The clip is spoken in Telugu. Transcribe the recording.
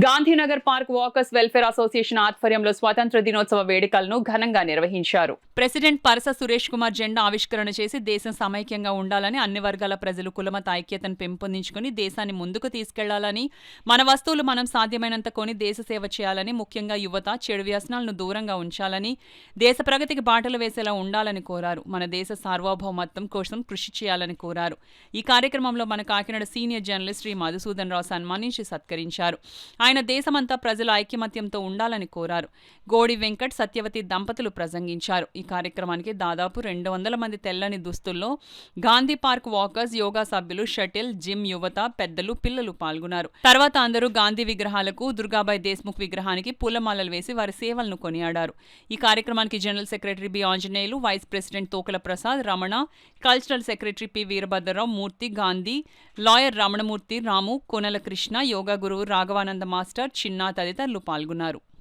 Gandhinagar park walkers welfare association ఆధ్వర్యంలో స్వాతంత్ర దినోత్సవ వేడుకలను ఘనంగా నిర్వహించారు. ప్రెసిడెంట్ పరస సురేష్ కుమార్ జెండా ఆవిష్కరణ చేసి దేశం సమైక్యంగా ఉండాలని, అన్ని వర్గాల ప్రజలు కులమత ఐక్యతను పెంపొందించుకుని దేశాన్ని ముందుకు తీసుకెళ్లాలని, మన వస్తువులు మనం సాధ్యమైనంత కొని దేశ సేవ చేయాలని, ముఖ్యంగా యువత చెడు వ్యసనాలను దూరంగా ఉంచాలని, దేశ ప్రగతికి బాటలు వేసేలా ఉండాలని కోరారు. మన దేశ సార్వభౌమత్వం కోసం కృషి చేయాలని కోరారు. ఈ కార్యక్రమంలో మన కాకినాడ సీనియర్ జర్నలిస్ట్ శ్రీ మధుసూదన్ రావు సన్మానించి సత్కరించారు. ఆయన దేశమంతా ప్రజల ఐక్యమత్యంతో ఉండాలని కోరారు. గోడి వెంకట్, సత్యవతి దంపతులు ప్రసంగించారు. ఈ కార్యక్రమానికి దాదాపు 200 మంది తెల్లని దుస్తుల్లో గాంధీ పార్క్ వాకర్స్, యోగా సభ్యులు, షటిల్, జిమ్ యువత, పెద్దలు, పిల్లలు పాల్గొన్నారు. తర్వాత అందరూ గాంధీ విగ్రహాలకు, దుర్గాబాయ్ దేశ్ముఖ్ విగ్రహానికి పూలమాలలు వేసి వారి సేవలను కొనియాడారు. ఈ కార్యక్రమానికి general secretary B Anjaneyulu, vice president Tokala Prasad, Ramana, cultural secretary P Veerabhadrarao, Murthy, Gandhi, lawyer Ramanamurthy, Ramu, Konala Krishna, yoga గురువు రాఘవానంద మాస్టర్, చిన్న తదితరులు పాల్గొన్నారు.